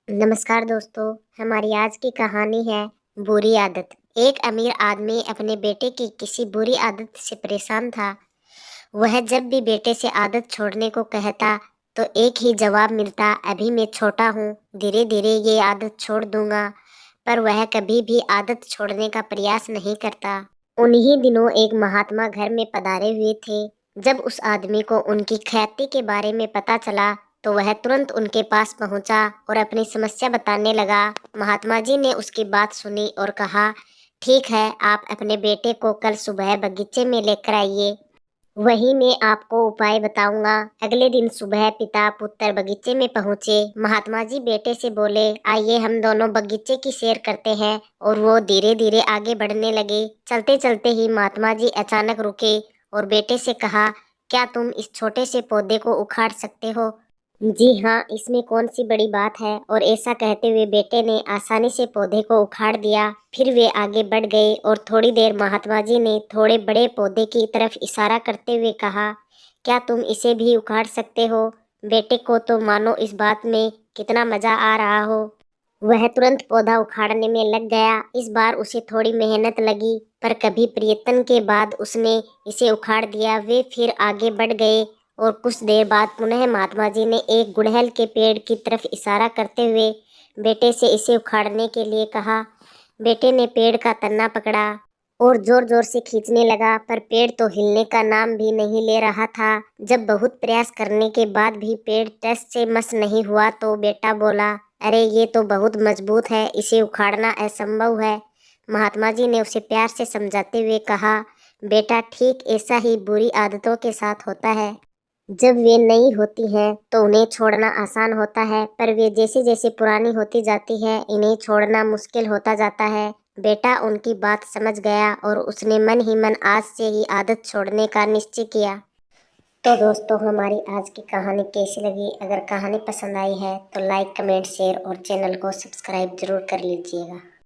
नमस्कार दोस्तों। हमारी आज की कहानी है बुरी आदत। एक अमीर आदमी अपने बेटे की किसी बुरी आदत से परेशान था। वह जब भी बेटे से आदत छोड़ने को कहता तो एक ही जवाब मिलता, अभी मैं छोटा हूँ, धीरे धीरे ये आदत छोड़ दूंगा। पर वह कभी भी आदत छोड़ने का प्रयास नहीं करता। उन्हीं दिनों एक महात्मा घर में पधारे हुए थे। जब उस आदमी को उनकी ख्याति के बारे में पता चला तो वह तुरंत उनके पास पहुंचा और अपनी समस्या बताने लगा। महात्मा जी ने उसकी बात सुनी और कहा, ठीक है, आप अपने बेटे को कल सुबह बगीचे में लेकर आइए, वही मैं आपको उपाय बताऊंगा। अगले दिन सुबह पिता पुत्र बगीचे में पहुंचे। महात्मा जी बेटे से बोले, आइए हम दोनों बगीचे की सैर करते हैं। और वो धीरे धीरे आगे बढ़ने लगे। चलते चलते ही महात्मा जी अचानक रुके और बेटे से कहा, क्या तुम इस छोटे से पौधे को उखाड़ सकते हो? जी हाँ, इसमें कौन सी बड़ी बात है। और ऐसा कहते हुए बेटे ने आसानी से पौधे को उखाड़ दिया। फिर वे आगे बढ़ गए और थोड़ी देर महात्मा जी ने थोड़े बड़े पौधे की तरफ इशारा करते हुए कहा, क्या तुम इसे भी उखाड़ सकते हो? बेटे को तो मानो इस बात में कितना मजा आ रहा हो। वह तुरंत पौधा उखाड़ने में लग गया। इस बार उसे थोड़ी मेहनत लगी, पर कभी प्रयत्न के बाद उसने इसे उखाड़ दिया। वे फिर आगे बढ़ गए और कुछ देर बाद पुनः महात्मा जी ने एक गुड़हल के पेड़ की तरफ इशारा करते हुए बेटे से इसे उखाड़ने के लिए कहा। बेटे ने पेड़ का तन्ना पकड़ा और जोर जोर से खींचने लगा, पर पेड़ तो हिलने का नाम भी नहीं ले रहा था। जब बहुत प्रयास करने के बाद भी पेड़ टस से मस नहीं हुआ तो बेटा बोला, अरे ये तो बहुत मजबूत है, इसे उखाड़ना असंभव है। महात्मा जी ने उसे प्यार से समझाते हुए कहा, बेटा ठीक ऐसा ही बुरी आदतों के साथ होता है। जब वे नई होती हैं तो उन्हें छोड़ना आसान होता है, पर वे जैसे जैसे पुरानी होती जाती है इन्हें छोड़ना मुश्किल होता जाता है। बेटा उनकी बात समझ गया और उसने मन ही मन आज से ही आदत छोड़ने का निश्चय किया। तो दोस्तों, हमारी आज की कहानी कैसी लगी? अगर कहानी पसंद आई है तो लाइक कमेंट शेयर और चैनल को सब्सक्राइब जरूर कर लीजिएगा।